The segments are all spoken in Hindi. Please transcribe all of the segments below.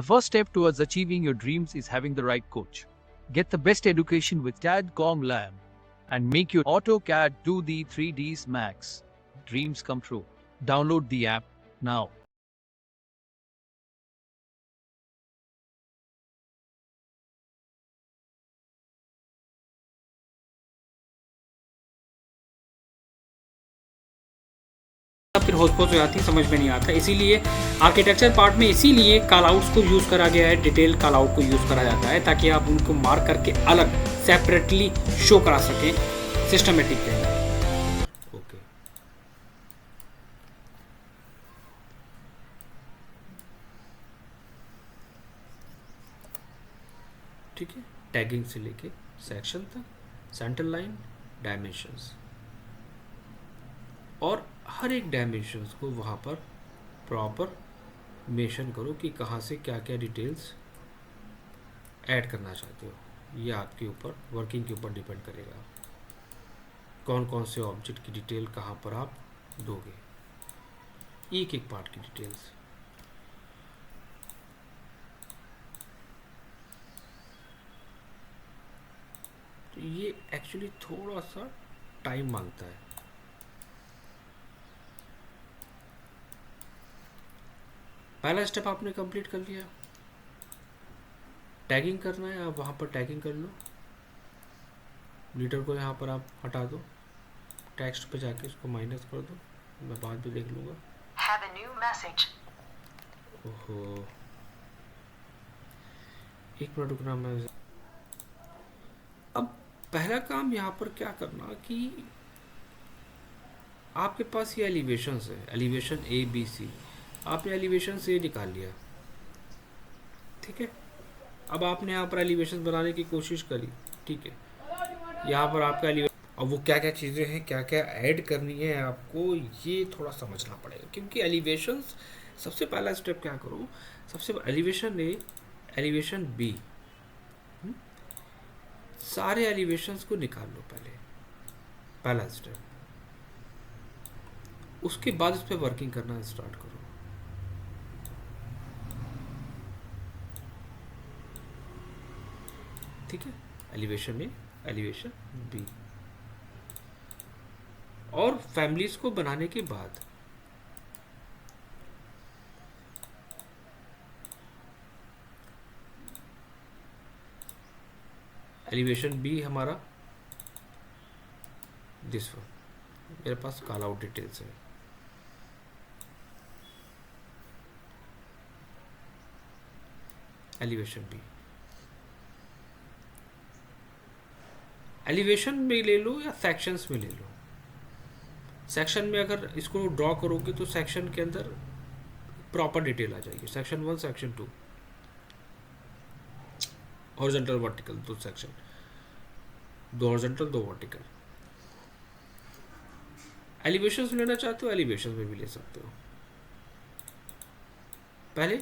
first step towards achieving your dreams is having the right coach. Get the best education with CAD.com Lab and make your AutoCAD 2D 3Ds Max dreams come true. Download the app now. फिर होस्पोस हो जाती है, समझ में नहीं आता। इसीलिए आर्किटेक्चर पार्ट में इसीलिए कॉल आउट्स को यूज़ करा गया है, डिटेल कॉल आउट को यूज़ करा जाता है ताकि आप उनको मार्क करके अलग सेपरेटली शो करा सकें सिस्टमेटिक वे में। ओके, ठीक है। टैगिंग से लेके सेक्शन तक, सेंटर लाइन, डायमेंशंस, और हर एक डायमेंशंस को वहाँ पर प्रॉपर मेंशन करो कि कहाँ से क्या क्या डिटेल्स ऐड करना चाहते हो। ये आपके ऊपर, वर्किंग के ऊपर डिपेंड करेगा कौन कौन से ऑब्जेक्ट की डिटेल कहाँ पर आप दोगे, एक एक पार्ट की डिटेल्स। तो ये एक्चुअली थोड़ा सा टाइम मांगता है। पहला स्टेप आपने कंप्लीट कर लिया, टैगिंग करना है, आप वहाँ पर टैगिंग कर लो। लीटर को यहाँ पर आप हटा दो, टेक्स्ट पे जाके इसको माइनस कर दो, मैं बाद में देख लूँगा। ओहो, एक मिनट रुकना। मैं अब पहला काम यहाँ पर क्या करना कि आपके पास ये एलिवेशंस है, एलिवेशन ए बी सी, आपने एलिवेशन से निकाल लिया, ठीक है। अब आपने यहाँ पर एलिवेशन बनाने की कोशिश करी, ठीक है। यहाँ पर आपका एलिवेशन, अब वो क्या क्या चीज़ें हैं, क्या क्या ऐड करनी है आपको, ये थोड़ा समझना पड़ेगा। क्योंकि एलिवेशंस, सबसे पहला स्टेप क्या करो, सबसे एलिवेशन ए, एलिवेशन बी, सारे एलिवेशंस को निकाल लो पहला स्टेप। उसके बाद उस पर वर्किंग करना स्टार्ट करो। ठीक है, एलिवेशन ए, एलिवेशन बी, और फैमिलीज को बनाने के बाद एलिवेशन बी हमारा दिस वन, मेरे पास कॉल आउट डिटेल्स है। एलिवेशन बी, एलिवेशन में ले लो या सेक्शंस में ले लो। सेक्शन में अगर इसको ड्रॉ करोगे तो सेक्शन के अंदर प्रॉपर डिटेल आ जाएगी। Section 1, section 2, horizontal vertical, 2 section, 2 horizontal 2 vertical. Elevations लेना चाहते हो, एलिवेशन में भी ले सकते हो। पहले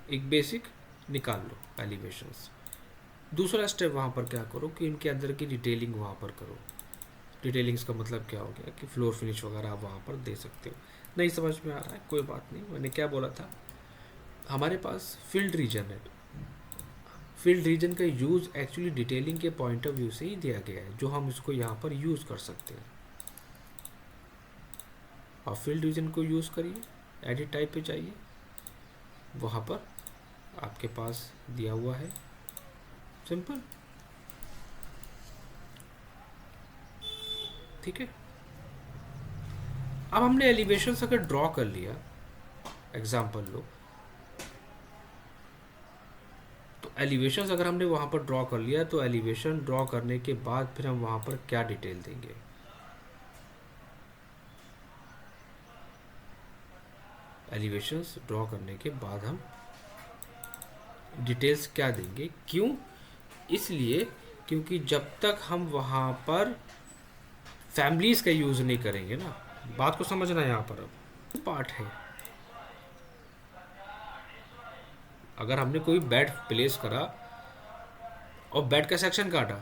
एक बेसिक निकाल लो एलिवेशंस। दूसरा स्टेप वहाँ पर क्या करो कि इनके अंदर की डिटेलिंग वहाँ पर करो। डिटेलिंग्स का मतलब क्या हो गया कि फ्लोर फिनिश वगैरह आप वहाँ पर दे सकते हो। नहीं समझ में आ रहा है, कोई बात नहीं। मैंने क्या बोला था, हमारे पास फील्ड रीजन है। फील्ड रीजन का यूज़ एक्चुअली डिटेलिंग के पॉइंट ऑफ व्यू से ही दिया गया है, जो हम इसको यहाँ पर यूज़ कर सकते हैं। और फील्ड रीजन को यूज़ करिए, एडिट टाइप पे जाइए, वहाँ पर आपके पास दिया हुआ है, सिंपल, ठीक है। अब हमने एलिवेशन अगर ड्रॉ कर लिया, एग्जांपल लो, तो एलिवेशन अगर हमने वहाँ पर ड्रॉ कर लिया तो एलिवेशन ड्रॉ करने के बाद फिर हम वहाँ पर क्या डिटेल देंगे। एलिवेशंस ड्रॉ करने के बाद हम डिटेल्स क्या देंगे, क्यों? इसलिए क्योंकि जब तक हम वहाँ पर फैमिलीज का यूज़ नहीं करेंगे ना, बात को समझना यहाँ पर अब पार्ट है। अगर हमने कोई बेड प्लेस करा और बेड का सेक्शन काटा,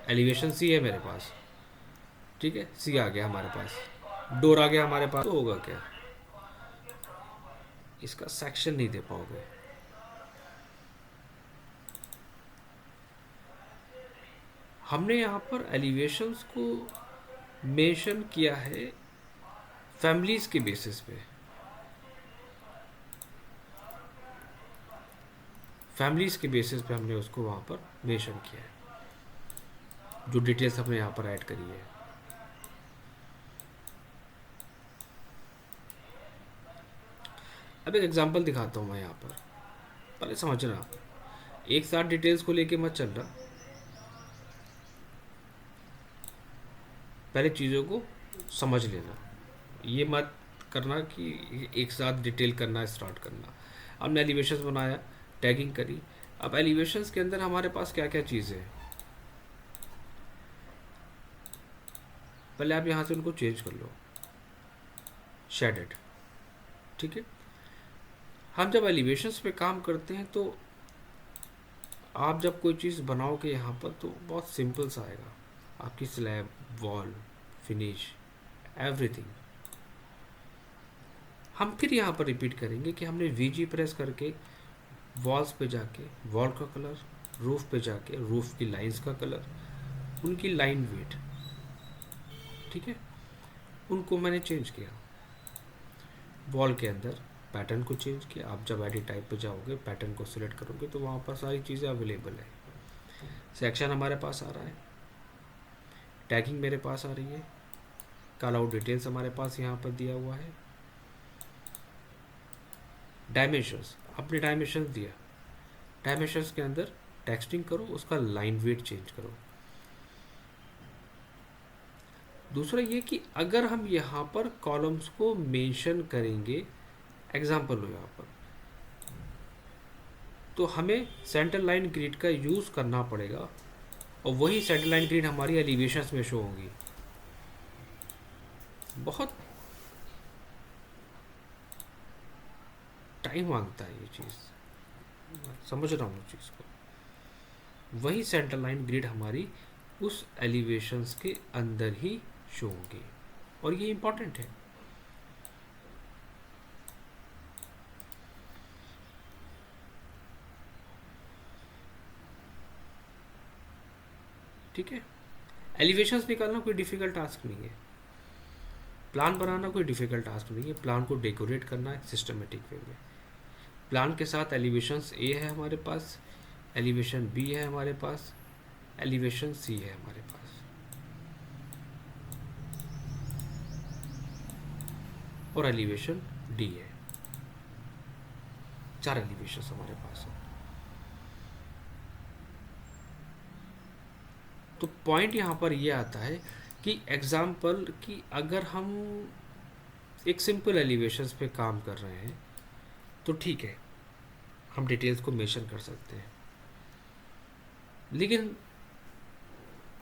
एलिवेशन सी है मेरे पास, ठीक है, सी आ गया हमारे पास, डोर आ गया हमारे पास, तो होगा क्या, इसका सेक्शन नहीं दे पाओगे। हमने यहाँ पर एलिवेशंस को मेंशन किया है फैमिलीज के बेसिस पे। फैमिलीज के बेसिस पे हमने उसको वहाँ पर मेंशन किया है, जो डिटेल्स हमने यहाँ पर ऐड करी है। अब एक एग्जांपल दिखाता हूँ मैं यहाँ पर, पहले समझना आप। एक साथ डिटेल्स को लेके मत चलना, पहले चीज़ों को समझ लेना। ये मत करना कि एक साथ डिटेल करना स्टार्ट करना। हमने एलिवेशंस बनाया, टैगिंग करी। अब एलिवेशंस के अंदर हमारे पास क्या क्या चीज़ें हैं, पहले आप यहाँ से उनको चेंज कर लो, शेडेड। ठीक है, हम जब एलिवेशंस पे काम करते हैं तो आप जब कोई चीज़ बनाओगे यहाँ पर तो बहुत सिंपल सा आएगा। आपकी स्लैब, वॉल, फिनिश, एवरीथिंग। हम फिर यहाँ पर रिपीट करेंगे कि हमने वीजी प्रेस करके वॉल्स पे जाके वॉल का कलर, रूफ पे जाके रूफ की लाइंस का कलर, उनकी लाइन वेट, ठीक है, उनको मैंने चेंज किया। वॉल के अंदर पैटर्न को चेंज किया। आप जब एडिट टाइप पे जाओगे, पैटर्न को सिलेक्ट करोगे तो वहाँ पर सारी चीज़ें अवेलेबल है। सेक्शन हमारे पास आ रहा है, टैगिंग मेरे पास आ रही है, कॉल आउट डिटेल्स हमारे पास यहाँ पर दिया हुआ है। डायमेंशंस, अपने डायमेंशंस दिया, डायमेंशंस के अंदर टेक्सटिंग करो, उसका लाइन वेट चेंज करो। दूसरा ये कि अगर हम यहाँ पर कॉलम्स को मेंशन करेंगे, एग्जांपल लो यहाँ पर, तो हमें सेंटर लाइन ग्रिड का यूज़ करना पड़ेगा और वही सेंटर लाइन ग्रिड हमारी एलिवेशंस में शो होगी। बहुत टाइम मांगता है ये चीज़, समझ रहा हूँ चीज़ को। वही सेंटर लाइन ग्रिड हमारी उस एलिवेशंस के अंदर ही शो होगी और ये इम्पॉर्टेंट है। ठीक है, एलिवेशंस निकालना कोई डिफ़िकल्ट टास्क नहीं है, प्लान बनाना कोई डिफ़िकल्ट टास्क नहीं है, प्लान को डेकोरेट करना है सिस्टमेटिक वे में। प्लान के साथ एलिवेशंस ए है हमारे पास, एलिवेशन बी है हमारे पास, एलिवेशन सी है हमारे पास, और एलिवेशन डी है। 4 एलिवेशन हमारे पास है। तो पॉइंट यहाँ पर ये आता है कि एग्जाम्पल कि अगर हम एक सिंपल एलिवेशंस पे काम कर रहे हैं तो ठीक है, हम डिटेल्स को मेंशन कर सकते हैं। लेकिन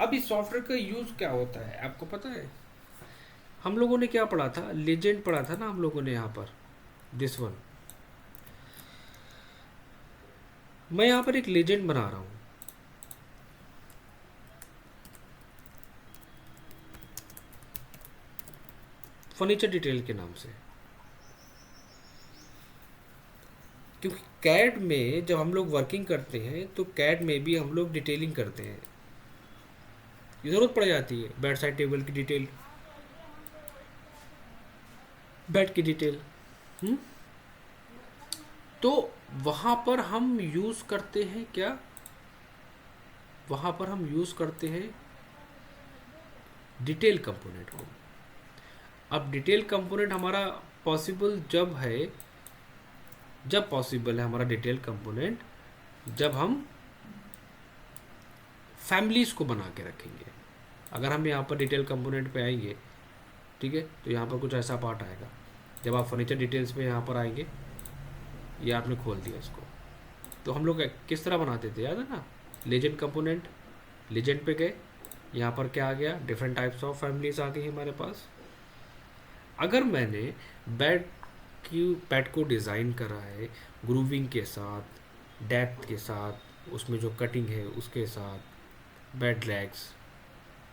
अब इस सॉफ्टवेयर का यूज़ क्या होता है आपको पता है? हम लोगों ने क्या पढ़ा था, लेजेंड पढ़ा था ना हम लोगों ने यहाँ पर, दिस वन। मैं यहाँ पर एक लेजेंड बना रहा हूँ, फर्नीचर डिटेल के नाम से, क्योंकि कैड में जब हम लोग वर्किंग करते हैं तो कैड में भी हम लोग डिटेलिंग करते हैं, ज़रूरत पड़ जाती है। बेड साइड टेबल की डिटेल, बेड की डिटेल, तो वहाँ पर हम यूज़ करते हैं क्या, वहाँ पर हम यूज़ करते हैं डिटेल कंपोनेंट को। अब डिटेल कंपोनेंट हमारा पॉसिबल जब पॉसिबल है हमारा डिटेल कंपोनेंट जब हम फैमिलीज़ को बना के रखेंगे। अगर हम यहाँ पर डिटेल कंपोनेंट पे आएंगे, ठीक है, तो यहाँ पर कुछ ऐसा पार्ट आएगा। जब आप फर्नीचर डिटेल्स पे यहाँ पर आएंगे, ये आपने खोल दिया इसको, तो हम लोग किस तरह बनाते थे याद है ना, लेजेंड कंपोनेंट, लेजेंड पे गए, यहाँ पर क्या आ गया, डिफरेंट टाइप्स ऑफ फैमिलीज आ गई हमारे पास। अगर मैंने बेड को डिज़ाइन करा है ग्रूविंग के साथ, डेप्थ के साथ, उसमें जो कटिंग है उसके साथ, बेड लेग्स,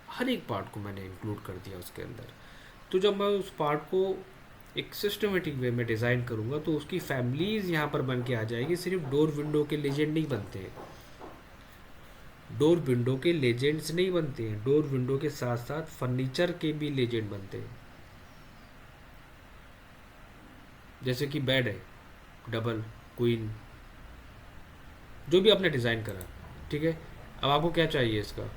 हर एक पार्ट को मैंने इंक्लूड कर दिया उसके अंदर। तो जब मैं उस पार्ट को एक सिस्टमेटिक वे में डिज़ाइन करूँगा तो उसकी फैमिलीज़ यहाँ पर बन के आ जाएगी। सिर्फ डोर विंडो के लेजेंड नहीं बनते हैं, डोर विंडो के लेजेंड्स नहीं बनते हैं, डोर विंडो के साथ साथ फर्नीचर के भी लेजेंड बनते हैं। जैसे कि बेड है, डबल, क्वीन, जो भी आपने डिज़ाइन करा, ठीक है। अब आपको क्या चाहिए इसका,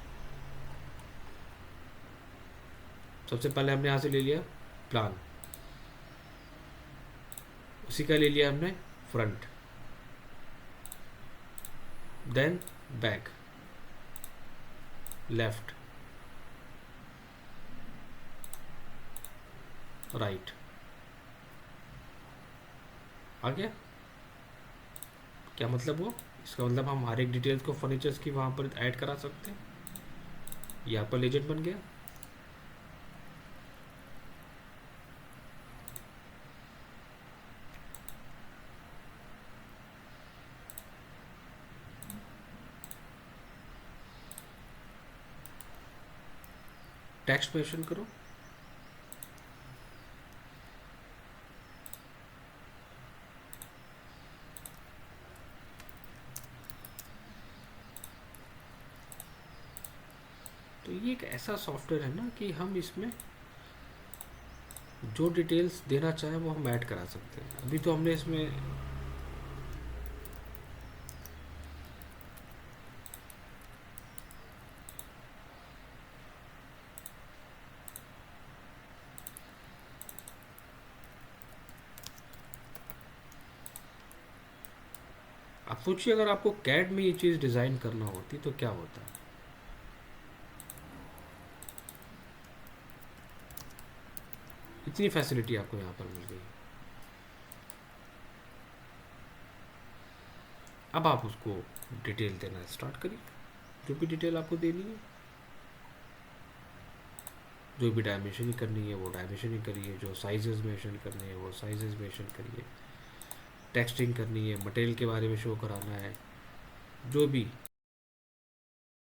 सबसे पहले हमने यहाँ से ले लिया प्लान, उसी का ले लिया हमने front, then back, left, right, आ गया। क्या मतलब वो, इसका मतलब हम हर एक डिटेल्स को फर्नीचर्स की वहाँ पर ऐड करा सकते हैं। ये आपका लेजेंड बन गया। टेक्स्ट मेंशन करो, तो ये एक ऐसा सॉफ्टवेयर है ना कि हम इसमें जो डिटेल्स देना चाहें वो हम ऐड करा सकते हैं। अभी तो हमने इसमें आप सोचिए अगर आपको कैड में ये चीज़ डिज़ाइन करना होती तो क्या होता। इतनी फैसिलिटी आपको यहाँ पर मिल गई। अब आप उसको डिटेल देना स्टार्ट करिए, जो भी डिटेल आपको देनी है, जो भी डायमेंशनिंग करनी है वो डायमेंशनिंग करिए, जो साइजेस मेंशन करने हैं वो साइजेस मेंशन करिए, टेक्सटिंग करनी है, मटेरियल के बारे में शो कराना है, जो भी